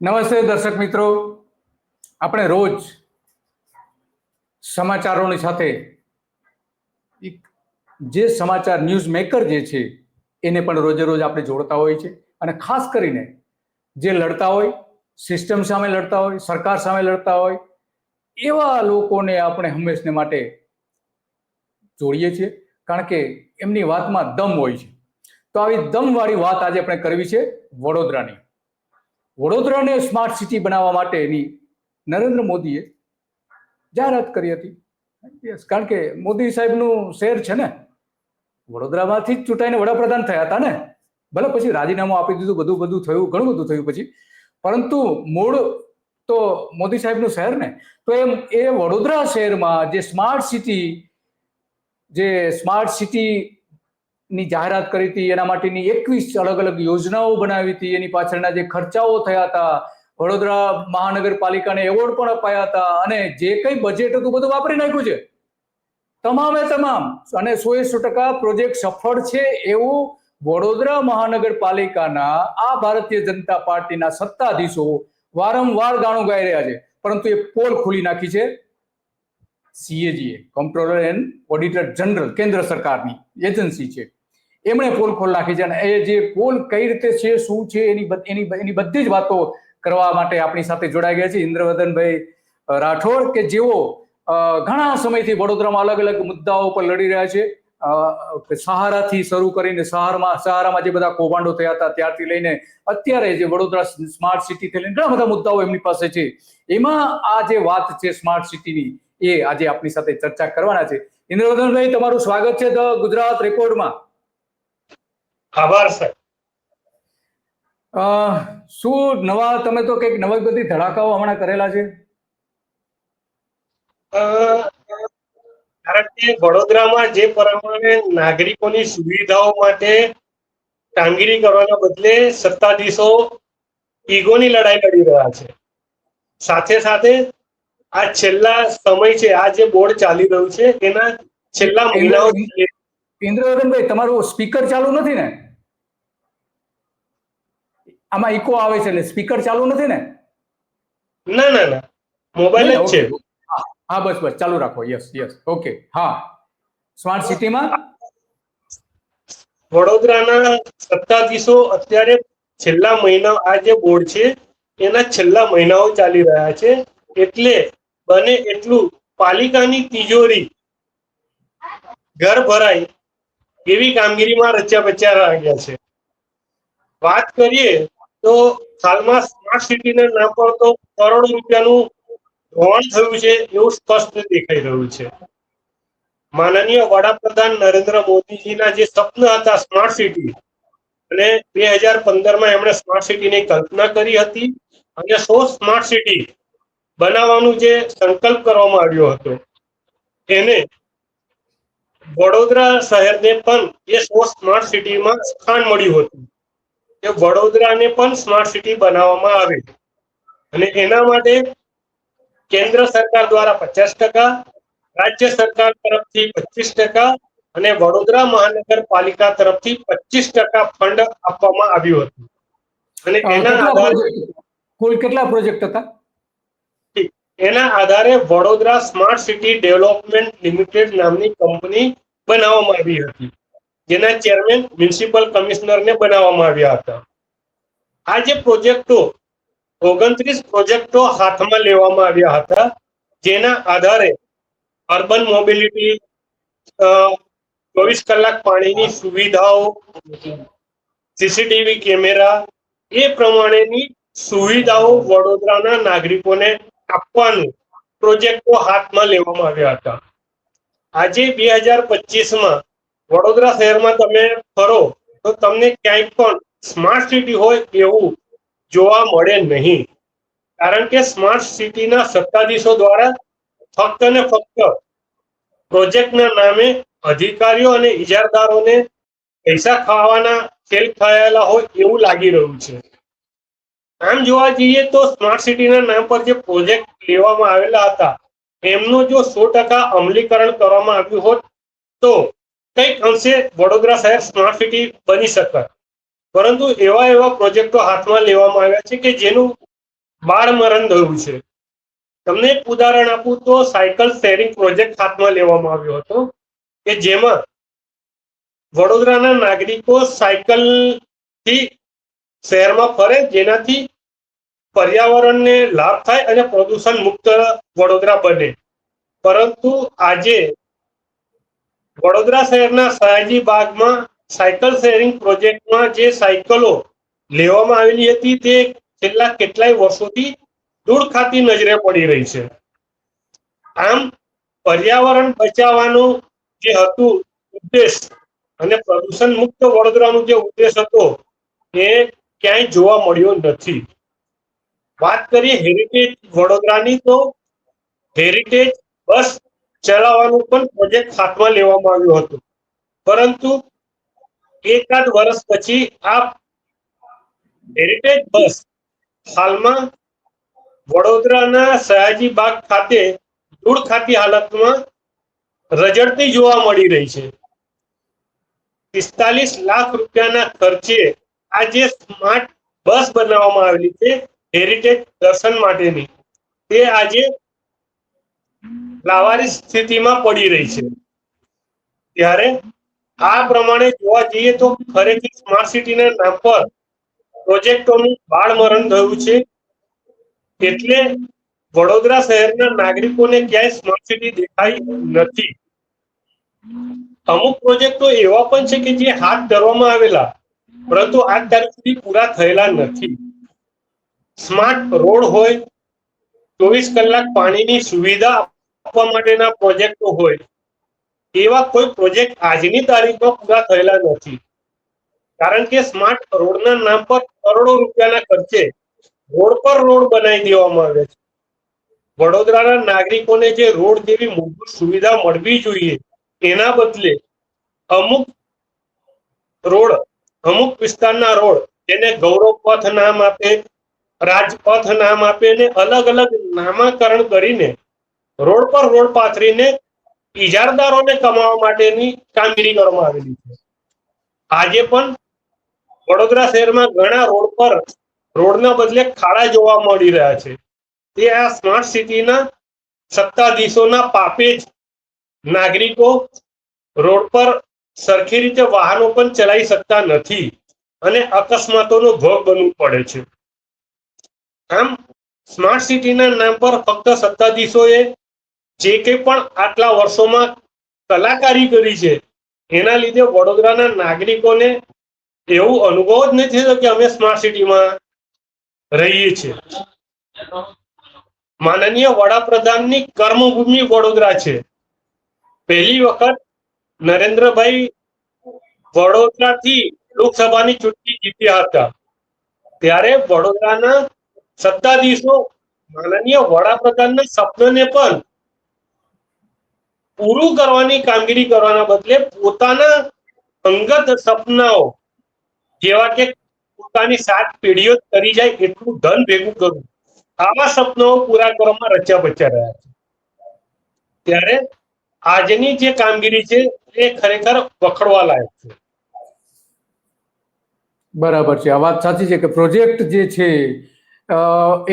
નમસ્તે દર્શક મિત્રો, આપણે રોજ સમાચારોની સાથે જે સમાચાર ન્યૂઝ મેકર જે છે એને પણ રોજે રોજ આપણે જોડતા હોય છે. અને ખાસ કરીને જે લડતા હોય, સિસ્ટમ સામે લડતા હોય, સરકાર સામે લડતા હોય, એવા લોકોને આપણે હંમેશને માટે જોડીએ છીએ, કારણ કે એમની વાતમાં દમ હોય છે. તો આવી દમવાળી વાત આજે આપણે કરવી છે વડોદરાની. વડોદરાને સ્માર્ટ સિટી બનાવવા માટેની નરેન્દ્ર મોદીએ જાહેરાત કરી હતી. કારણ કે મોદી સાહેબનું શહેર છે ને, વડોદરામાંથી જ ચૂંટાઈને વડાપ્રધાન થયા હતા ને. ભલે પછી રાજીનામું આપી દીધું, બધું થયું, ઘણું બધું થયું પછી, પરંતુ મૂળ તો મોદી સાહેબનું શહેર ને. તો એ વડોદરા શહેરમાં જે સ્માર્ટ સિટીની જાહેરાત કરી હતી, એના માટેની 21 અલગ અલગ યોજનાઓ બનાવી હતી. એની પાછળના જે ખર્ચાઓ થયા હતા, વડોદરા મહાનગરપાલિકાને એવોર્ડ પણ અપાયા હતા, અને જે કંઈ બજેટ હતું બધું વાપરી નાખ્યું છે, તમામે તમામ. અને 100% પ્રોજેક્ટ સફળ છે એવું વડોદરા મહાનગરપાલિકાના આ ભારતીય જનતા પાર્ટીના સત્તાધીશો વારંવાર ગાણું ગાઈ રહ્યા છે. પરંતુ એ પોલ ખુલી નાખી છે CAG, કમ્પ્ટ્રોલર એન્ડ ઓડિટર જનરલ, કેન્દ્ર સરકારની એજન્સી છે, એમણે પોલ ખોલ નાખી છે. અને એ જે પોલ કઈ રીતે છે, શું છે, એની બધી જ વાતો કરવા માટે આપણી સાથે જોડાઈ ગયા છે ઇન્દ્રવદનભાઈ રાઠોડ, કે જેઓ ઘણા સમયથી વડોદરામાં અલગ અલગ મુદ્દાઓ પર લડી રહ્યા છે. સહારાથી શરૂ કરીને સહારામાં જે બધા કૌભાંડો થયા હતા ત્યારથી લઈને અત્યારે જે વડોદરા સ્માર્ટ સિટીથી લઈને ઘણા બધા મુદ્દાઓ એમની પાસે છે. એમાં આ જે વાત છે સ્માર્ટ સિટીની, એ આજે આપણી સાથે ચર્ચા કરવાના છે. ઇન્દ્રવદનભાઈ, તમારું સ્વાગત છે ધ ગુજરાત રેકોર્ડમાં. આભાર સર. શું નવા, તમે તો કંઈક નવી બધી ધડાકાઓ હમણાં કરેલા છે? કારણ કે વડોદરામાં જે પ્રમાણે નાગરિકોની સુવિધાઓ માટે કામગીરી કરવાના બદલે સત્તાધીશો ઈગોની લડાઈ લડી રહ્યા છે. સાથે સાથે આ છેલ્લા સમય છે, આ જે બોર્ડ ચાલી રહ્યું છે એના છેલ્લા મહિનાઓ. ઇન્દ્રવદનભાઈ, તમારું સ્પીકર ચાલુ નથી ને? આમાં ઇકો આવે છે, એટલે સ્પીકર ચાલુ નથી ને? ના ના ના, મોબાઈલ જ છે. હા, બસ ચાલુ રાખો. Yes, okay. હા, સ્માર્ટ સિટીમાં વડોદરાના સત્તાધીશો અત્યારે છેલ્લા મહિના, આ જે બોર્ડ છે એના છેલ્લા મહિનાઓ ચાલી રહ્યા છે, એટલે બને એટલું પાલિકાની તિજોરી ઘર ભરાય એવી કામગીરીમાં રચ્યા બચ્યા લાગ્યા છે. વાત કરીએ તો હાલમાં સ્માર્ટ સિટીના નામ પર તો કરોડો રૂપિયાનું રોકાણ થયું છે એવું સ્પષ્ટ દેખાઈ રહ્યું છે. માનનીય વડાપ્રધાન નરેન્દ્ર મોદીજીના જે સ્વપ્ન હતા સ્માર્ટ સિટી, અને 2015માં એમણે સ્માર્ટ સિટીની કલ્પના કરી હતી, અને 100 સ્માર્ટ સિટી બનાવવાનું જે સંકલ્પ કરવામાં આવ્યો હતો, એને વડોદરા શહેરને પણ એ 100 સ્માર્ટ સિટીમાં સ્થાન મળ્યું હતું કે વડોદરાને પણ સ્માર્ટ સિટી બનાવવામાં આવે. અને એના માટે કેન્દ્ર સરકાર દ્વારા 50%, રાજ્ય સરકાર તરફથી 25% અને વડોદરા મહાનગરપાલિકા તરફથી 25% ફંડ આપવામાં આવ્યું હતું. અને એના આધારે કુલ કેટલા પ્રોજેક્ટ હતા? એના આધારે Vadodara smart city development limited નામની કંપની બનાવવામાં આવી હતી, જેના ચેરમેન મ્યુનિસિપલ કમિશનરને બનાવવામાં આવ્યા હતા. આ જે પ્રોજેક્ટો 29 પ્રોજેક્ટો હાથમાં લેવામાં આવ્યા હતા, જેના આધારે અર્બન મોબિલિટી, 24 કલાક પાણીની સુવિધાઓ, CCTV કેમેરા, એ પ્રમાણેની સુવિધાઓ વડોદરાના નાગરિકોને આપવાનું પ્રોજેક્ટો હાથમાં લેવામાં આવ્યા હતા. આજે 2025માં વડોદરા શહેરમાં તમે ફરો તો તમને ક્યાંય પણ સ્માર્ટ સિટી હોય એવું જોવા મળે નહીં, કારણ કે સ્માર્ટ સિટીના સત્તાધીશો દ્વારા ફક્ત ને ફક્ત પ્રોજેક્ટના નામે અધિકારીઓ અને ઇજારદારોને પૈસા ખાવાના ખેલ થયેલા હોય એવું લાગી રહ્યું છે. આમ જોવા જઈએ તો સ્માર્ટ સિટીના નામ પર જે પ્રોજેક્ટ લેવામાં આવેલા હતા, એમનું જો 100% અમલીકરણ કરવામાં આવ્યું હોત તો કંઈક અંશે વડોદરા શહેર સ્માર્ટ સિટી બની શકત. પરંતુ એવા પ્રોજેક્ટો હાથમાં લેવામાં આવ્યા છે કે જેનું બાળમરણ થયું છે. તમને એક ઉદાહરણ આપું તો સાયકલ શેરિંગ પ્રોજેક્ટ હાથમાં લેવામાં આવ્યો હતો કે જેમાં વડોદરાના નાગરિકો સાયકલ થી શહેરમાં ફરે, જેનાથી પર્યાવરણને લાભ થાય અને પ્રદૂષણ મુક્ત વડોદરા બને. પરંતુ આજે વડોદરા શહેરના સયાજી બાગમાં સાયકલ શેરિંગ પ્રોજેક્ટમાં જે સાયકલો લેવામાં આવેલી હતી તે છેલ્લા કેટલાય વર્ષોથી દૂર ખાતી નજરે પડી રહી છે. આમ પર્યાવરણ બચાવવાનું જે હતું ઉદ્દેશ અને પ્રદૂષણ મુક્ત વડોદરાનો જે ઉદ્દેશ હતો એ ક્યાંય જોવા મળ્યો નથી. વાત કરીએ હેરિટેજ વડોદરાની, તો હેરિટેજ બસ ચલાવવાનું પણ પ્રોજેક્ટ હાથમાં લેવામાં આવ્યો હતો, પરંતુ એકાદ વર્ષ પછી આ હેરિટેજ બસ હાલમાં વડોદરાના સયાજી બાગ ખાતે ધૂળ ખાતી હાલતમાં રજડતી જોવા મળી રહી છે. 45 લાખ રૂપિયાના ખર્ચે આ જે સ્માર્ટ બસ બનાવવામાં આવેલી છે હેરિટેજ દર્શન માટેની, તે આજે લાવારીસ સ્થિતિમાં પડી રહી છે. ત્યારે આ પ્રમાણે જોવા જઈએ તો ખરેખર સ્માર્ટ સિટીના નામ પર પ્રોજેક્ટોનું બાળમરણ થયું છે. એટલે વડોદરા શહેરના નાગરિકોને ક્યાંય સ્માર્ટ સિટી દેખાઈ નથી. અમુક પ્રોજેક્ટો એવા પણ છે કે જે હાથ ધરવામાં આવેલા, પરંતુ આજ તારીખ સુધી પૂરા થયેલા નથી. સ્માર્ટ રોડ હોય, 24 કલાક પાણીની સુવિધા આપવા માટેના પ્રોજેક્ટો હોય, એવા કોઈ પ્રોજેક્ટ આજની તારીખમાં પૂરા થયેલા નથી. કારણ કે સ્માર્ટ રોડના નામ પર કરોડો રૂપિયાના ખર્ચે રોડ પર રોડ બનાવી દેવામાં આવે છે. વડોદરાના નાગરિકોને જે રોડ જેવી મૂળભૂત સુવિધા મળવી જોઈએ એના બદલે અમુક રોડ, અમુક વિસ્તારના રોડ જેને ગૌરવ પથ નામ આપે, રાજપથ નામ આપે ને અલગ અલગ નામાકરણ કરીને રોડ પર રોડ પાથરીને ઇજારદારોને કમાવા માટેની કામગીરી કરવામાં આવેલી છે. આજે પણ વડોદરા શહેરમાં ઘણા રોડ પર રોડના બદલે ખાડા જોવા મળી રહ્યા છે. તે આ સ્માર્ટ સિટીના સત્તાધીશોના પાપે જ નાગરિકો રોડ પર સરખી રીતે વાહનો પણ ચલાવી શકતા નથી અને અકસ્માતોનો ભોગ બનવું પડે છે. આમ સ્માર્ટ સિટીના નામ પર ફક્ત સત્તાધીશોએ જે કંઈ પણ આટલા વર્ષોમાં કલાકારી કરી છે એના લીધે વડોદરાના નાગરિકોને એવું અનુભવ જ નથી થતો કે અમે સ્માર્ટ સિટીમાં રહીએ છીએ. માનનીય વડાપ્રધાનની કર્મભૂમિ વડોદરા છે. પહેલી વખત નરેન્દ્રભાઈ વડોદરાથી લોકસભાની ચૂંટણી જીત્યા હતા, ત્યારે વડોદરાના સત્તાધીશો માનનીય વડાપ્રધાનના સપનાને પણ પૂરું કરવાની કામગીરી કરવાના બદલે પોતાના અંગત સપનાઓ, જેવા કે પોતાની 7 પેઢીઓ કરી જાય એટલું ધન ભેગું કરવું, આવા સપનાઓ પૂરા કરવામાં રચ્યા બચ્યા રહ્યા છે. ત્યારે આજની જે કામગીરી છે એ ખરેખર વખોડવા લાયક છે. બરાબર છે, આ વાત સાચી છે કે પ્રોજેક્ટ જે છે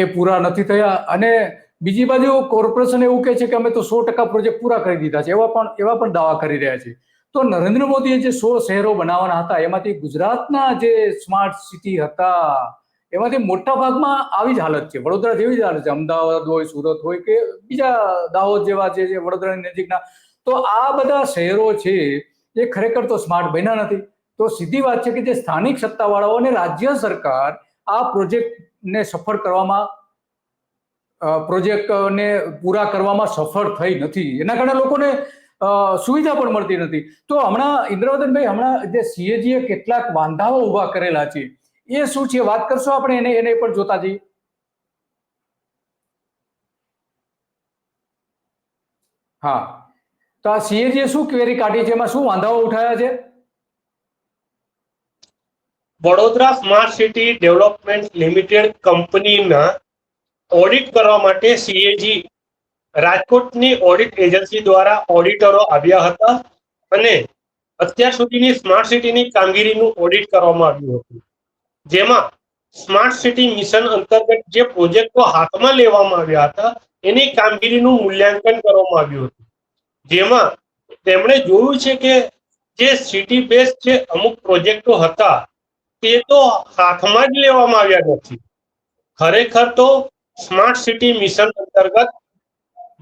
એ પૂરા નથી થયા. અને બીજી બાજુ કોર્પોરેશન એવું કહે છે કે અમે તો 100% પ્રોજેક્ટ પૂરા કરી દીધા છે, એવા પણ દાવા કરી રહ્યા છે. તો નરેન્દ્ર મોદીએ જે 16 શહેરો બનાવવાના હતા એમાંથી ગુજરાતના જે સ્માર્ટ સિટી હતા એમાંથી મોટા ભાગમાં આવી જ હાલત છે, વડોદરા જેવી જ હાલત છે. અમદાવાદ હોય, સુરત હોય કે બીજા દાહોદ જેવા જે વડોદરાની નજીકના, તો આ બધા શહેરો છે એ ખરેખર તો સ્માર્ટ બન્યા નથી. તો સીધી વાત છે કે જે સ્થાનિક સત્તાવાળાઓ અને રાજ્ય સરકાર આ પ્રોજેક્ટને સફળ કરવામાં, પ્રોજેક્ટને પૂરા કરવામાં સફળ થઈ નથી. એના કારણે લોકોને સુવિધા પણ મળતી નથી. તો હમણાં ઇન્દ્રવર્ધનભાઈ, હમણાં જે સીએજીએ કેટલાક વાંધાઓ ઉભા કરેલા છે એ શું છે, વાત કરશો આપણે એને પણ જોતા જઈએ. હા, તો આ સીએજીએ શું ક્વેરી કાઢી છે, એમાં શું વાંધાઓ ઉઠાયા છે? Vadodara smart city development limited કંપનીના ઓડિટ કરવા માટે સીએજી રાજકોટની ઓડિટ એજન્સી દ્વારા ઓડિટરો આવ્યા હતા અને અત્યાર સુધીની સ્માર્ટ સિટીની કામગીરીનું ઓડિટ કરવામાં આવ્યું હતું, જેમાં સ્માર્ટ સિટી મિશન અંતર્ગત જે પ્રોજેક્ટો હાથમાં લેવામાં આવ્યા હતા એની કામગીરીનું મૂલ્યાંકન કરવામાં આવ્યું હતું, જેમાં તેમણે જોયું છે કે જે સિટી બેઝ જે અમુક પ્રોજેક્ટો હતા તે તો હાથમાં જ લેવામાં આવ્યા નથી. ખરેખર તો સ્માર્ટ સિટી મિશન અંતર્ગત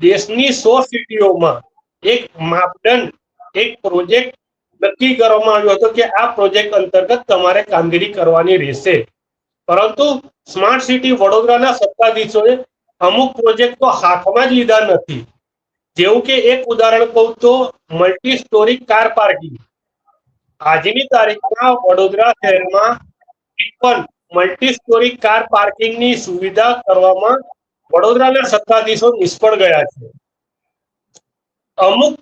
દેશની 100 સિટીઓમાં એક માપદંડ, એક પ્રોજેક્ટ નક્કી કરવામાં આવ્યો હતો કે આ પ્રોજેક્ટ અંતર્ગત તમારે કામગીરી કરવાની રહેશે. પરંતુ સ્માર્ટ સિટી વડોદરાના સત્તાધીશોએ અમુક પ્રોજેક્ટો હાથમાં જ લીધા નથી. જેવું કે એક ઉદાહરણ કહું તો મલ્ટી સ્ટોરી કાર પાર્કિંગ. આજની તારીખમાં વડોદરા શહેરમાં પણ મલ્ટી સ્ટોરી કાર પાર્કિંગની સુવિધા કરવામાં વડોદરાના સત્તાધીશો નિષ્ફળ ગયા છે. અમુક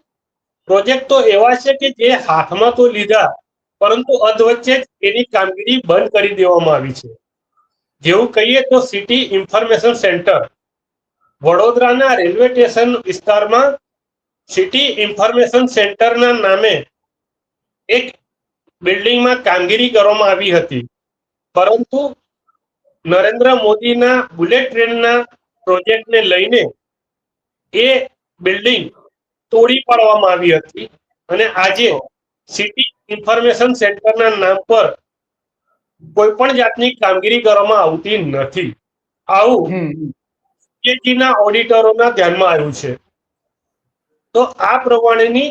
પ્રોજેક્ટો એવા છે કે જે હાથમાં તો લીધા પરંતુ અધવચ્ચે જ એની કામગીરી બંધ કરી દેવામાં આવી છે. જેવું કહીએ તો સિટી ઇન્ફોર્મેશન સેન્ટર વડોદરાના રેલવે સ્ટેશન વિસ્તારમાં સિટી ઇન્ફોર્મેશન સેન્ટરના નામે એક બિલ્ડિંગમાં કામગીરી કરવામાં આવી હતી, પરંતુ નરેન્દ્ર મોદીના બુલેટ ટ્રેનના પ્રોજેક્ટને લઈને એ બિલ્ડિંગ તોડી પાડવામાં આવી હતી અને આજે સિટી ઇન્ફોર્મેશન સેન્ટરના નામ પર કોઈ પણ જાતની કામગીરી કરવામાં આવતી નથી. આવું સીએજીના ઓડિટરોના ધ્યાનમાં આવ્યું છે. તો આ પ્રમાણેની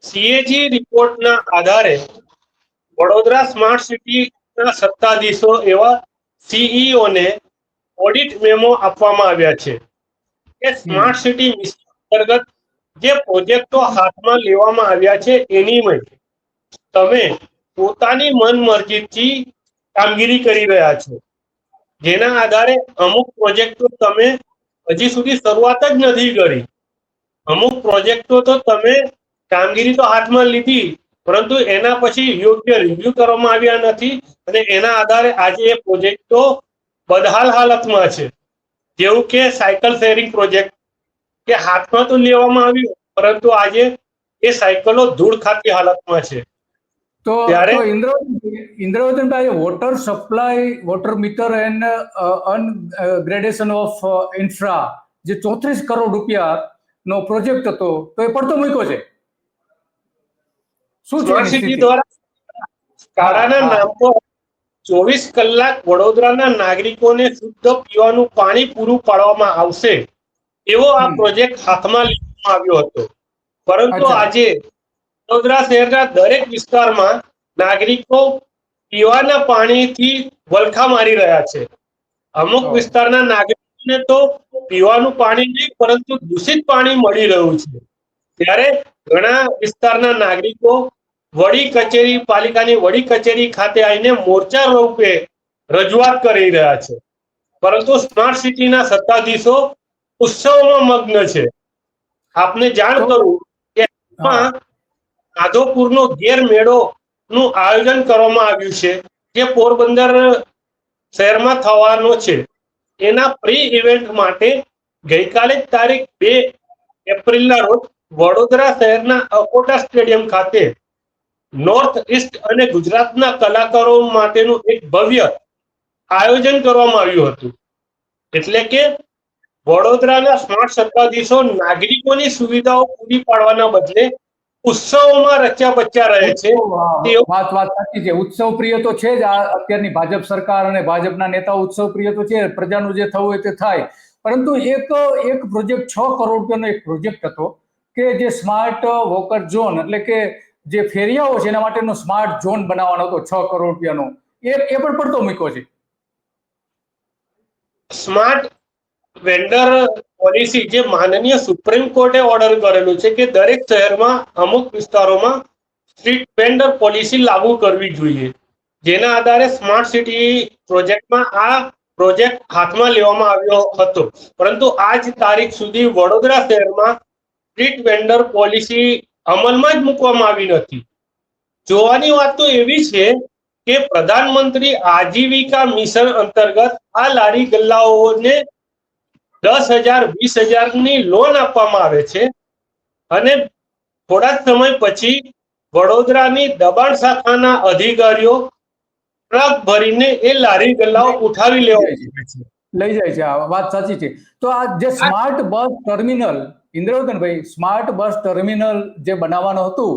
સીએજી રિપોર્ટના આધારે વડોદરા સ્માર્ટ સિટીના સત્તાધીશો એવા સીઈઓને ઓડિટ મેમો આપવામાં આવ્યા છે કે સ્માર્ટ સિટી મિશન અંતર્ગત જે પ્રોજેક્ટો હાથમાં લેવામાં આવ્યા છે એની તમે પોતાની મનમરજીથી કામગીરી કરી રહ્યા છો, જેના આધારે અમુક પ્રોજેક્ટો તમે હજી સુધી શરૂઆત જ નથી કરી. અમુક પ્રોજેક્ટો તો તમે કામગીરી તો હાથમાં લીધી પરંતુ એના પછી યોગ્ય રિવ્યુ કરવામાં આવ્યા નથી અને એના આધારે આજે એ પ્રોજેક્ટો બદહાલ હાલતમાં છે. જેવું કે સાયકલ શેરિંગ પ્રોજેક્ટ કે હાથમાં તો લેવામાં આવ્યું પરંતુ આજે એ સાયકલો ધૂળ ખાતી હાલતમાં છે. તો ઇન્દ્રવતનભાઈ, water supply, water meter and upgradation of infra જે 34 કરોડ રૂપિયા નો પ્રોજેક્ટ હતો તો એ પડતો મૂક્યો છે. શું સ્માર્ટ સિટી દ્વારા કાળાના નામ પર 24 કલાક વડોદરાના નાગરિકોને શુદ્ધ પીવાનું પાણી પૂરું પાડવામાં આવશે એવો આ પ્રોજેક્ટ હાથમાં લેવામાં આવ્યો હતો, પરંતુ આજે વડોદરા શહેરના દરેક વિસ્તારમાં નાગરિકો પીવાના પાણીથી વલખા મારી રહ્યા છે. અમુક વિસ્તારના નાગરિકોને તો પીવાનું પાણી નહીં પરંતુ દૂષિત પાણી મળી રહ્યું છે. ત્યારે ઘણા વિસ્તારના નાગરિકો વડી કચેરી, પાલિકાની વડી કચેરી ખાતે આવીને મોરચા રૂપે રજૂઆત કરી રહ્યા છે, પરંતુ સ્માર્ટ સિટીના સત્તાધીશો ઉત્સવમાં મગ્ન છે. આપને જાણ કરું કે માધોપુરનો ગેરમેળો નું આયોજન કરવામાં આવ્યું છે જે પોરબંદર શહેરમાં થવાનો છે. એના પ્રી ઇવેન્ટ માટે ગઈકાલે તારીખ 2 એપ્રિલના રોજ વડોદરા શહેરના અકોટા સ્ટેડિયમ ખાતે નોર્થ ઇસ્ટ અને ગુજરાતના કલાકારો માટેનું એક ભવ્ય આયોજન કરવામાં આવ્યું હતું. એટલે કે વડોદરાના સ્માર્ટ સત્તાધીશો નાગરિકોની સુવિધાઓ પૂરી પાડવાના બદલે ઉત્સવોમાં રચ્યા બચ્યા રહે છે. વાત સાચી છે. ઉત્સવ પ્રિય તો છે જ આ અત્યારની ભાજપ સરકાર અને ભાજપના નેતાઓ ઉત્સવ પ્રિય તો છે, પ્રજાનું જે થવું હોય તે થાય. પરંતુ એક પ્રોજેક્ટ 6 કરોડ રૂપિયાનો એક પ્રોજેક્ટ હતો કે જે સ્માર્ટ વોકર ઝોન એટલે કે જે ફેરિયાઓ છે એના માટેનો સ્માર્ટ ઝોન બનાવવાનો હતો 6 કરોડ રૂપિયાનો, એ પણ પડતો મૂક્યો છે. સ્માર્ટ વેન્ડર પોલિસી જે માનનીય સુપ્રીમ કોર્ટે ઓર્ડર કરેલું છે કે દરેક શહેરમાં અમુક વિસ્તારોમાં સ્ટ્રીટ વેન્ડર પોલિસી લાગુ કરવી જોઈએ, જેના આધારે સ્માર્ટ સિટી પ્રોજેક્ટમાં આ પ્રોજેક્ટ હાથમાં લેવામાં આવ્યો હતો. પરંતુ આજ તારીખ સુધી વડોદરા શહેરમાં સ્ટ્રીટ વેન્ડર પોલિસી અમલમાં જ મૂકવામાં આવી નથી. જોવાની વાત તો એવી છે કે પ્રધાનમંત્રી આજીવિકા મિશન અંતર્ગત આ લારી ગલ્લાઓને 10,000 20,000ની લોન આપવામાં આવે છે અને થોડા સમય પછી વડોદરાની દબાણ શાખાના અધિકારીઓ ટ્રક ભરીને એ લારી ગલ્લાઓ ઉઠાવી લેવા લઈ જાય છે. આ વાત સાચી છે. તો આ જે સ્માર્ટ બસ ટર્મિનલ, ઇન્દ્રવર્ધનભાઈ, સ્માર્ટ બસ ટર્મિનલ જે બનાવવાનું હતું,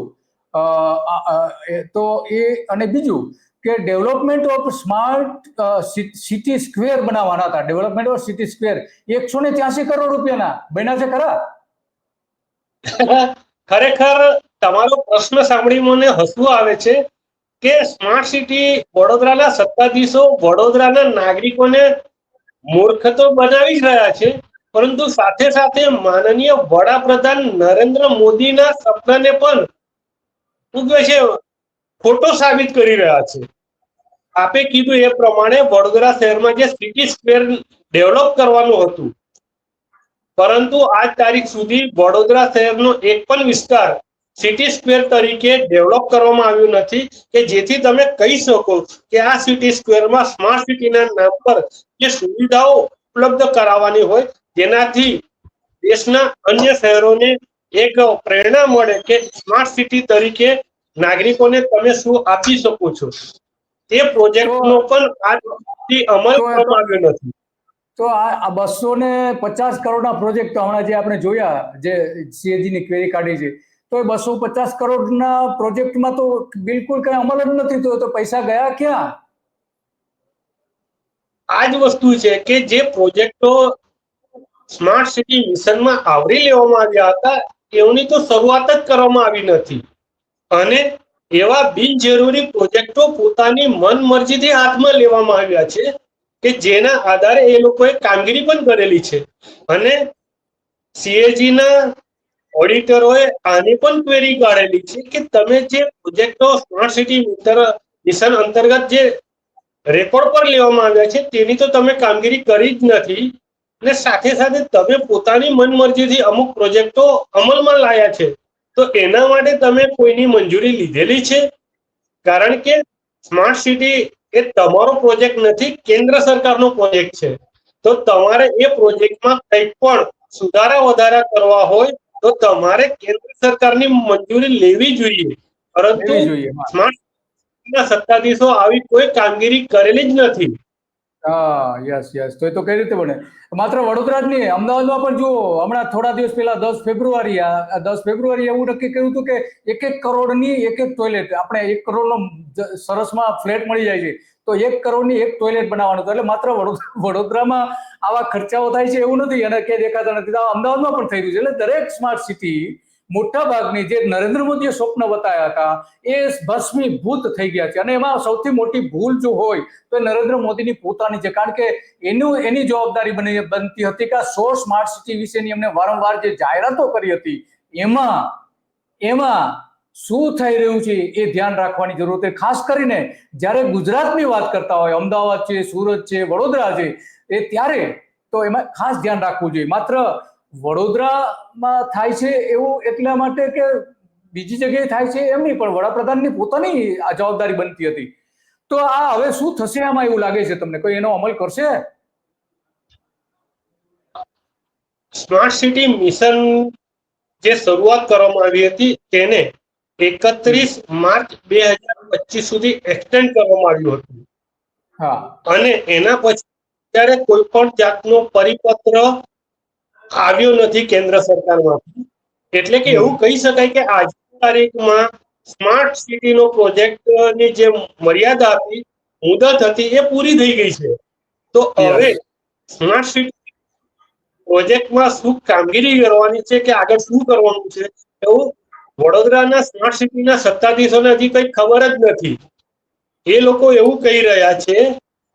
તો એ, અને બીજું કે development of smart city square બનાવવાના હતા. Development of city square 183 crore રૂપિયાના બન્યા છે ખરા? ખરેખર તમારો પ્રશ્ન સાંભળી મને હસવું આવે છે કે સ્માર્ટ સિટી વડોદરાના સત્તાધીશો વડોદરાના નાગરિકોને મૂર્ખ તો બનાવી જ રહ્યા છે, પરંતુ સાથે સાથે માનનીય વડાપ્રધાન નરેન્દ્ર મોદીના સપનાને પણ શું કહે છે, ખોટો સાબિત કરી રહ્યા છે. આપે કીધું એ પ્રમાણે વડોદરા શહેરમાં જે સિટી સ્ક્વેર ડેવલપ કરવાનું હતું, પરંતુ આજ તારીખ સુધી વડોદરા શહેરનો એક પણ વિસ્તાર સિટી સ્ક્વેર તરીકે ડેવલપ કરવામાં આવ્યું નથી કે જેથી તમે કહી શકો કે આ સિટી સ્ક્વેરમાં સ્માર્ટ સિટીના નામ પર જે સુવિધાઓ ઉપલબ્ધ કરાવવાની હોય, જેનાથી દેશના અન્ય શહેરોને એક પ્રેરણા મળે કે સ્માર્ટ સિટી તરીકે નાગરિકોને તમે શું આપી શકો છો. તે પ્રોજેક્ટનો પણ આજ સુધી અમલ કરવામાં આવ્યો નથી. તો આ 250 કરોડના પ્રોજેક્ટ હમણાં જે આપણે જોયા, જે સીએજીની ક્વેરી કાઢી છે, તો એ 250 કરોડના પ્રોજેક્ટમાં તો બિલકુલ કઈ અમલ જ નથી થયો. તો પૈસા ગયા ક્યાં? આ જ વસ્તુ છે કે જે પ્રોજેક્ટો સ્માર્ટ સિટી મિશનમાં આવરી લેવામાં આવ્યા હતા, એની તો શરૂઆત જ કરવામાં આવી નથી, અને એવા બિનજરૂરી પ્રોજેક્ટો પોતાની મનમરજીથી હાથમાં લેવામાં આવ્યા છે કે જેના આધારે એ લોકોએ કામગીરી પણ કરેલી છે. અને સીએજીના ઓડિટરોએ આની પણ ક્વેરી કાઢેલી છે કે તમે જે પ્રોજેક્ટો સ્માર્ટ સિટી મિશન અંતર્ગત જે રેકોર્ડ પર લેવામાં આવ્યા છે તેની તો તમે કામગીરી કરી જ નથી, અને સાથે સાથે તમે પોતાની મનમરજીથી અમુક પ્રોજેક્ટો અમલમાં લાયા છે. તો એના માટે તમે કોઈની મંજૂરી લીધેલી છે? કારણ કે સ્માર્ટ સિટી એ તમારો પ્રોજેક્ટ નથી, કેન્દ્ર સરકારનો પ્રોજેક્ટ છે. તો તમારે એ પ્રોજેક્ટમાં કંઈક પણ સુધારા વધારા કરવા હોય તો તમારે કેન્દ્ર સરકારની મંજૂરી લેવી જોઈએ, પરંતુ સ્માર્ટ સિટીના સત્તાધીશો આવી કોઈ કામગીરી કરેલી જ નથી. Yes yes. તો એ તો કઈ રીતે બને? માત્ર વડોદરા જ નહીં, અમદાવાદમાં પણ જુઓ, હમણાં થોડા દિવસ પહેલા 10 ફેબ્રુઆરી એવું નક્કી કર્યું હતું કે 1 કરોડની એક ટોયલેટ, આપણે 1 કરોડનો સરસમાં ફ્લેટ મળી જાય છે, તો 1 કરોડની એક ટોયલેટ બનાવવાનું હતું. એટલે માત્ર વડોદરામાં આવા ખર્ચાઓ થાય છે એવું નથી, અને કે દેખાતા નથી, અમદાવાદમાં પણ થઈ રહ્યું છે. એટલે દરેક સ્માર્ટ સિટી મોટા ભાગની જે નરેન્દ્ર મોદીએ સ્વપ્ન બતાવ્યા હતા એ ભસ્મીભૂત થઈ ગયા છે. અને એમાં સૌથી મોટી ભૂલ જો હોય તો નરેન્દ્ર મોદીની પોતાની છે, કારણ કે એની જવાબદારી બનતી હતી કે 100 સ્માર્ટ સિટી વિશેની એમને વારંવાર જે જાહેરાતો કરી હતી, એમાં શું થઈ રહ્યું છે એ ધ્યાન રાખવાની જરૂર છે. ખાસ કરીને જ્યારે ગુજરાતની વાત કરતા હોય, અમદાવાદ છે, સુરત છે, વડોદરા છે, એ ત્યારે તો એમાં ખાસ ધ્યાન રાખવું જોઈએ. માત્ર વડોદરામાં થાય છે એવું એટલા માટે કે બીજી જગ્યાએ થાય છે એમ નહીં, પણ વડાપ્રધાનની પોતાની આ જવાબદારી બનતી હતી. તો આ હવે શું થશે આમાં એવું લાગે છે તમને? કોઈ એનો અમલ કરશે? સ્માર્ટ સિટી મિશન જે શરૂઆત કરવામાં આવી હતી તેને 31 માર્ચ 2025 સુધી એક્સટેન્ડ કરવામાં આવ્યું હતું. અને એના પછી ત્યારે કોઈ પણ જાતનો પરિપત્ર આવ્યો નથી કેન્દ્ર સરકારમાંથી. એટલે કે એવું કહી શકાય કે આજની તારીખમાં સ્માર્ટ સિટીનો પ્રોજેક્ટની જે મર્યાદા હતી, મુદત હતી, એ પૂરી થઈ ગઈ છે. તો હવે સ્માર્ટ સિટી પ્રોજેક્ટમાં શું કામગીરી કરવાની છે કે આગળ શું કરવાનું છે એવું વડોદરાના સ્માર્ટ સિટીના સત્તાધીશોને હજી કઈ ખબર જ નથી. એ લોકો એવું કહી રહ્યા છે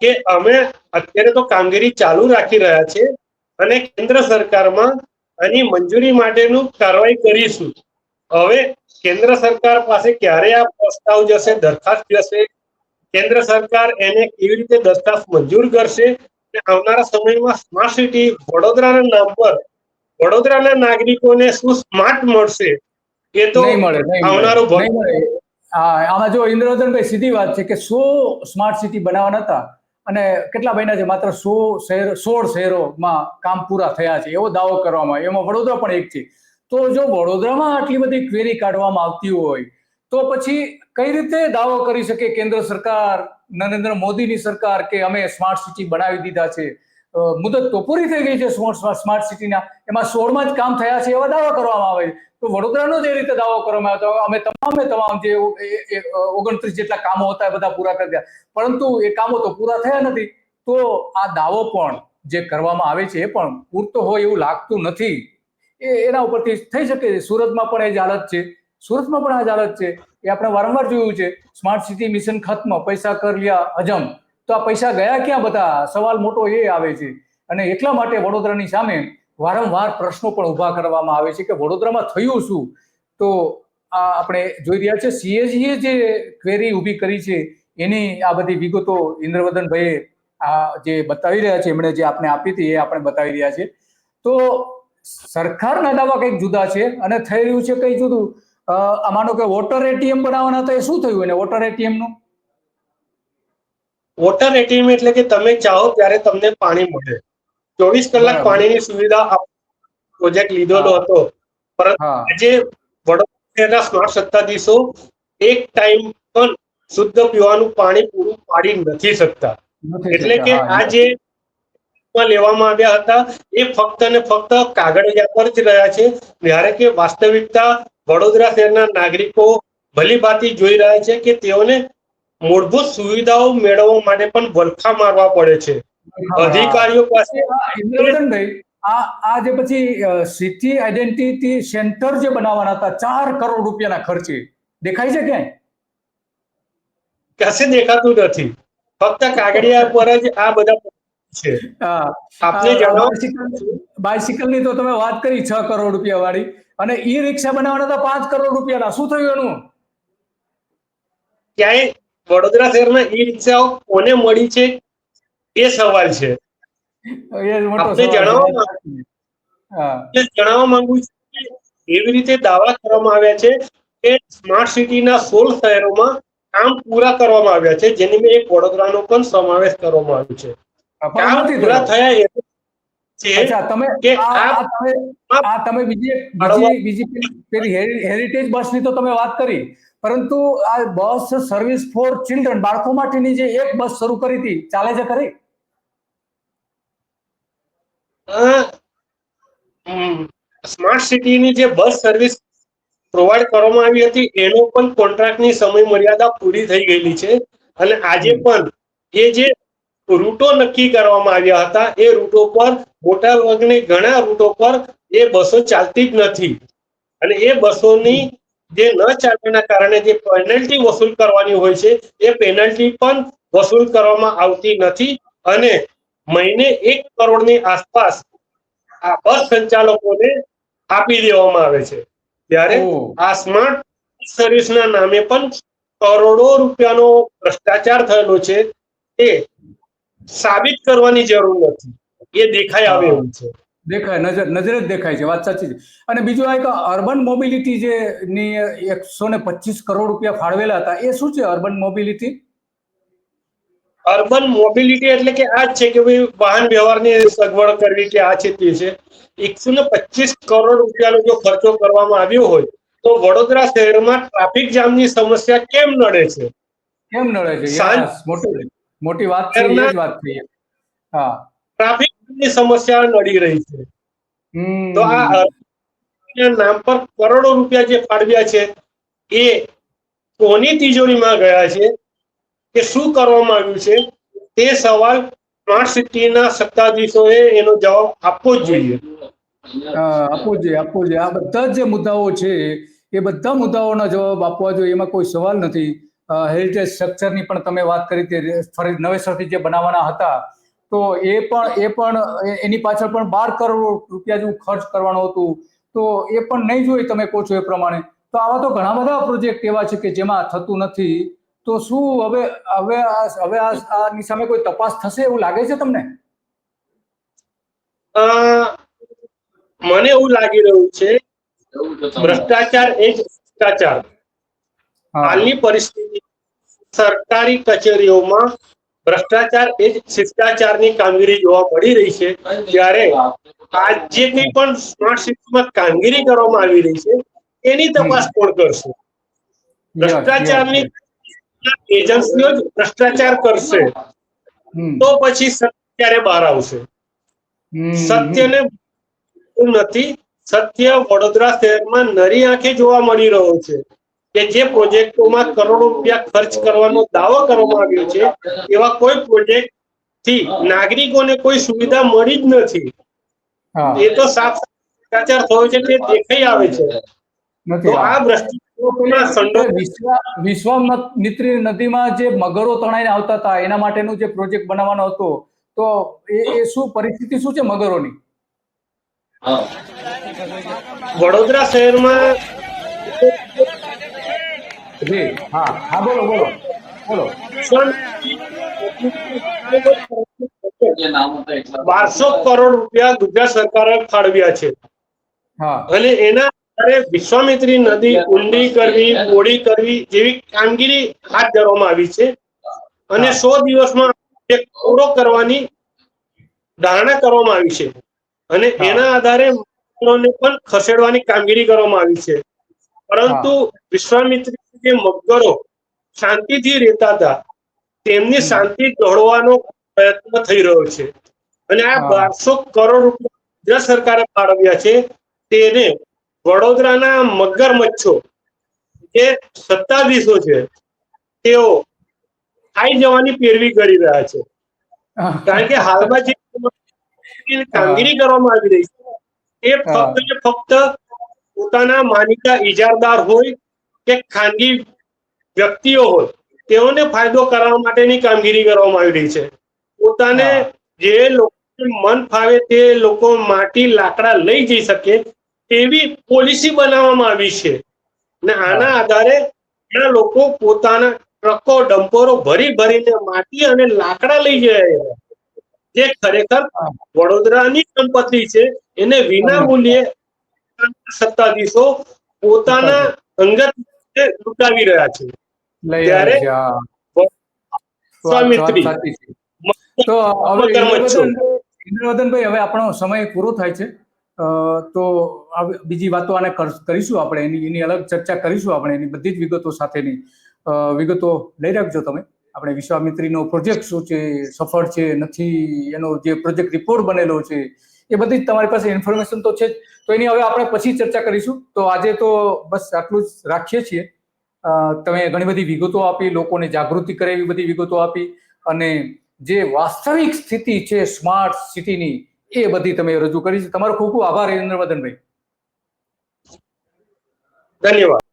કે અમે અત્યારે તો કામગીરી ચાલુ રાખી રહ્યા છે અને કેન્દ્ર સરકારમાં આની મંજૂરી માટેનું કાર્યવાહી કરીશું. હવે કેન્દ્ર સરકાર પાસે ક્યારે આ પ્રસ્તાવ જશે, દરખાસ્ત જશે, કેન્દ્ર સરકાર એને કેવી રીતે દરખાસ્ત મંજૂર કરશે, આવનારા સમયમાં સ્માર્ટ સિટી વડોદરાના નામ પર વડોદરાના નાગરિકોને શું સ્માર્ટ મળશે એ તો આવનારું આમાં જો ઇન્દ્રવર્ધનભાઈ, સીધી વાત છે કે 100 સ્માર્ટ સિટી બનાવવાના હતા અને કેટલા બન્યા છે? માત્ર 16 શહેરોમાં કામ પૂરા થયા છે એવો દાવો કરવામાં આવે, એમાં વડોદરા પણ એક છે. તો જો વડોદરામાં આટલી બધી ક્વેરી કાઢવામાં આવતી હોય તો પછી કઈ રીતે દાવો કરી શકે કેન્દ્ર સરકાર, નરેન્દ્ર મોદીની સરકાર, કે અમે સ્માર્ટ સિટી બનાવી દીધા છે? મુદત તો પૂરી થઈ ગઈ છે સ્માર્ટ સિટીના, એમાં 16માં જ કામ થયા છે એવા દાવા કરવામાં આવે છે. તો વડોદરાનો જે રીતે દાવો કરવામાં આવ્યો હતો અમે તમામ જે 29 જેટલા કામો હતા એ બધા પૂરા કરી દીધા, પરંતુ એ કામો તો પૂરા થયા નથી. તો આ દાવો પણ જે કરવામાં આવે છે એ પણ પૂરતો હોય એવું લાગતું નથી. એના ઉપરથી થઈ શકે સુરતમાં પણ એ જ હાલત છે, સુરતમાં પણ આ જ હાલત છે. એ આપણે વારંવાર જોયું છે, સ્માર્ટ સિટી મિશન ખત્મ, પૈસા કર લિયા હજમ. તો આ પૈસા ગયા ક્યાં બધા? સવાલ મોટો એ આવે છે. અને એટલા માટે વડોદરાની સામે વારંવાર પ્રશ્નો પણ ઉભા કરવામાં આવે છે કે વડોદરામાં થયું શું? તો આ આપણે જોઈ રહ્યા છે CAG જે ક્વેરી ઊભી કરી છે એની આ બધી વિગતો ઇન્દ્રવદનભાઈ આ જે બતાવી રહ્યા છે, એમણે જે આપણે આપી હતી એ આપણે બતાવી રહ્યા છે. તો સરકારના દાવા કંઈક જુદા છે અને થઈ રહ્યું છે કંઈ જુદું. માનો કે વોટર ATM બનાવવાના હતા, એ શું થયું એને વોટર ATM નું? વોટર ATM એટલે કે તમે ચાહો ત્યારે તમને પાણી મળે, 24 કલાક પાણીની સુવિધા પ્રોજેક્ટ લીધેલો હતો. પરંતુ આજે વડોદરાના સ્માર્ટ સત્તાધીશો એક ટાઈમ પણ શુદ્ધ પીવાનું પાણી પૂરું પાડી નથી શકતા. એટલે કે આ જે લેવામાં આવ્યા હતા એ ફક્ત ને ફક્ત કાગળિયા પર જ રહ્યા છે, જ્યારે કે વાસ્તવિકતા વડોદરા શહેરના નાગરિકો ભલીભાંતિ જોઈ રહ્યા છે કે તેઓને મૂળભૂત સુવિધાઓ મેળવવા માટે પણ વલખા મારવા પડે છે અધિકારીઓ પાસે. ઇન્દ્રવદનભાઈ, આ જે પછી સિટી આઈડેન્ટિટી સેન્ટર જે બનાવવાના હતા 4 કરોડ રૂપિયાના ખર્ચે, દેખાય છે ક્યાંય? કશે દેખાતું નથી, ફક્ત કાગળિયા પર જ આ બધા છે. આપને જણાવો, બાઇસિકલ ની તો તમે વાત કરી 6 કરોડ રૂપિયા વાળી, અને ઈ રિક્ષા બનાવવાના હતા 5 કરોડ રૂપિયાના. શું થયું એનું? ક્યાંય વડોદરા શહેરમાં ઈ રિક્ષાઓ કોને મળી છે એ સવાલ છે. આપને જણાવવા માંગુ છું કે એવી રીતે દાવા કરવામાં આવ્યા છે કે સ્માર્ટ સિટીના 16 શહેરોમાં કામ પૂરા કરવામાં આવ્યા છે, જેની મેં એક વડોદરાનો પણ સમાવેશ કરવામાં આવ્યો છે. કામ પૂરા થયા હેરિટેજ બસની તો તમે વાત કરી, પરંતુ આ બસ સર્વિસ ફોર ચિલ્ડ્રન, બાળકો માટેની જે એક બસ શરૂ કરી હતી, ચાલે છે ખરી? સ્માર્ટ સિટીની જે બસ સર્વિસ પ્રોવાઈડ કરવામાં આવી હતી એનો પણ કોન્ટ્રાક્ટની સમય મર્યાદા પૂરી થઈ ગયેલી છે. અને આજે પણ એ જે રૂટો નક્કી કરવામાં આવ્યા હતા એ રૂટો પર મોટા ભાગની ઘણા રૂટો પર એ બસો ચાલતી જ નથી. અને એ બસોની જે ન ચાલવાના કારણે જે પેનલ્ટી વસૂલ કરવાની હોય છે એ પેનલ્ટી પણ વસૂલ કરવામાં આવતી નથી. અને મહિને 1 કરોડની આસપાસ આ બસ સંચાલકોને આપી દેવામાં આવે છે. ત્યારે આ સ્માર્ટ સર્વિસના નામે પણ કરોડો રૂપિયાનો ભ્રષ્ટાચાર થયેલો છે એ સાબિત કરવાની જરૂર નથી, એ દેખાઈ આવે એવું છે. દેખાય, નજરે જ દેખાય છે, વાત સાચી છે. અને બીજું એક અર્બન મોબિલિટી જે ની 125 કરોડ રૂપિયા ફાળવેલા હતા, એ શું છે અર્બન મોબિલિટી? અર્બન મોબિલિટી એટલે કે આ જ છે કે ભાઈ વાહન વ્યવહારની સગવડ કરવી કે આ છે તે છે. 125 કરોડ રૂપિયાનો જો ખર્ચો કરવામાં આવ્યો હોય તો વડોદરા શહેરમાં ટ્રાફિક જામની સમસ્યા કેમ નડે છે? કેમ નડે છે? મોટી વાત છે, એ જ વાત થઈ. હા, ટ્રાફિકની સમસ્યા નડી રહી છે. તો આ નામ પર કરોડો રૂપિયા જે ફાળવ્યા છે એ કોની તિજોરીમાં ગયા છે કે શું કરવામાં આવ્યું છે, તે સવાલ સ્માર્ટ સિટીના સત્તાધીશોએ એનો જવાબ આપવો જ જોઈએ. આપવો જોઈએ. આ બધા જે મુદ્દાઓ છે એ બધા મુદ્દાઓના જવાબ આપવા જોઈએ, એમાં કોઈ સવાલ નથી. હેરિટેજ સ્ટ્રક્ચરની પણ તમે વાત કરી કે નવેસરથી જે બનાવવાના હતા, તો એ પણ એની પાછળ પણ 12 કરોડ રૂપિયા જેવું ખર્ચ કરવાનું હતું. તો એ પણ નહીં જોઈ તમે કહો છો એ પ્રમાણે. તો આવા તો ઘણા બધા પ્રોજેક્ટ એવા છે કે જેમાં થતું નથી. તો શું હવે આની સામે કોઈ તપાસ થશે એવું લાગે છે તમને? મને એવું લાગી રહ્યું છે ભ્રષ્ટાચાર એ જ ભ્રષ્ટાચાર. હાલની પરિસ્થિતિ સરકારી કચેરીઓમાં ભ્રષ્ટાચાર એ જ શિષ્ટાચારની કામગીરી જોવા મળી રહી છે. ત્યારે આજે ની પણ સ્માર્ટ સિટીમાં કામગીરી કરવામાં આવી રહી છે એની તપાસ કોણ કરશે? ભ્રષ્ટાચારની એજન્સીઓ જ ભ્ષ્ટાચાર કરશે તો પછી સત્ય ક્યારે બહાર આવશે? સત્યને નથી. સત્ય વડોદરા શહેરમાં નરી આંખે જોવા મળી રહ્યો છે કે જે પ્રોજેક્ટોમાં કરોડો રૂપિયા ખર્ચ કરવાનો દાવો કરવામાં આવ્યો છે એવા કોઈ પ્રોજેક્ટ થી નાગરિકોને કોઈ સુવિધા મળી જ નથી. એ તો સાફ ભ્રષ્ટાચાર થયો છે તે દેખાઈ આવે છે. તો આ ભ્રષ્ટાચાર વિશ્વામિત્રી નદીમાં જે મગરો તણાઈને આવતા હતા એના માટેનું જે પ્રોજેક્ટ બનાવવાનો હતો, તો એ શું પરિસ્થિતિ શું છે મગરોની? વડોદરા શહેરમાં બોલો બોલો બોલો. 1200 કરોડ રૂપિયા ગુજરાત સરકારે ફાળવ્યા છે અને એના આધારે વિશ્વામિત્રી નદી ઊંડી કરવી, પોળી કરવી જેવી કામગીરી હાથ ધરવામાં આવી છે અને 100 દિવસમાં પૂરો કરવાની ધારણા કરવામાં આવી છે અને એના આધારે મગરોને પણ ખસેડવાની કામગીરી કરવામાં આવી છે. પરંતુ વિશ્વામિત્રી જે મગરો શાંતિથી રહેતા હતા તેમની શાંતિ દોડવાનો પ્રયત્ન થઈ રહ્યો છે અને આ 1200 કરોડ રૂપિયા ગુજરાત સરકારે ફાળવ્યા છે તેને વડોદરાના મગરમચ્છો જે સત્તાધીશો છે તેઓ ખાઈ જવાની પેરવી કરી રહ્યા છે. કારણ કે હાલમાં જે કામગીરી કરવામાં આવી રહી છે એ ફક્ત ને ફક્ત પોતાના માનીતા ઇજારદાર હોય કે ખાનગી વ્યક્તિઓ હોય તેઓને ફાયદો કરવા માટેની કામગીરી કરવામાં આવી રહી છે. પોતાને જે લોકો મન ફાવે તે લોકો માટી લાકડા લઈ જઈ શકે તેવી પોલિસી બનાવવામાં આવી છે અને આના આધારે ઘણા લોકો પોતાના ટ્રકો ડમ્પરો ભરી ભરીને માટી અને લાકડા લઈ જાય જે ખરેખર વડોદરાની સંપત્તિ છે એને વિના મૂલ્યે સત્તાધીશો પોતાના અંગત લૂંટાવી રહ્યા છે. ત્યારે તો ઇન્દ્રવદનભાઈ હવે આપણો સમય પૂરો થાય છે, તો બીજી વાતો આને કરીશું આપણે, એની અલગ ચર્ચા કરીશું આપણે, એની બધી જ વિગતો સાથેની વિગતો લઈ રાખજો તમે. આપણે વિશ્વામિત્રીનો પ્રોજેક્ટ શું છે, સફળ છે નથી, એનો જે પ્રોજેક્ટ રિપોર્ટ બનેલો છે એ બધી જ તમારી પાસે ઇન્ફોર્મેશન તો છે જ, તો એની હવે આપણે પછી ચર્ચા કરીશું. તો આજે તો બસ આટલું જ રાખીએ છીએ. તમે ઘણી બધી વિગતો આપી, લોકોને જાગૃતિ કરે એવી બધી વિગતો આપી અને જે વાસ્તવિક સ્થિતિ છે સ્માર્ટ સિટીની એ બધી તમે રજૂ કરી છે. તમારો ખૂબ ખૂબ આભાર ઇન્દ્રવદનભાઈ. ધન્યવાદ.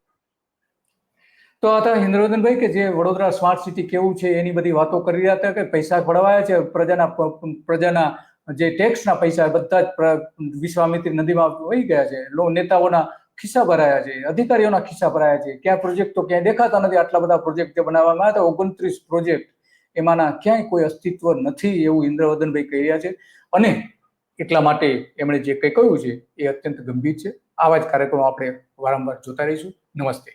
તો હતા ઇન્દ્રવદનભાઈ કે જે વડોદરા સ્માર્ટ સિટી કેવું છે એની બધી વાતો કરી રહ્યા હતા કે પૈસા ફળવાયા છે, પ્રજાના જે ટેક્સના પૈસા બધા જ વિશ્વામિત્રી નદીમાં વહી ગયા છે, નેતાઓના ખિસ્સા ભરાયા છે, અધિકારીઓના ખિસ્સા ભરાયા છે. ક્યાં પ્રોજેક્ટ તો ક્યાંય દેખાતા નથી. આટલા બધા પ્રોજેક્ટ જે બનાવવામાં આવ્યા હતા 29 પ્રોજેક્ટ, એમાંના ક્યાંય કોઈ અસ્તિત્વ નથી એવું ઇન્દ્રવદનભાઈ કહી રહ્યા છે અને એટલા માટે એમણે જે કંઈ કહ્યું છે એ અત્યંત ગંભીર છે. આવા જ કાર્યક્રમો આપણે વારંવાર જોતા રહીશું. નમસ્તે.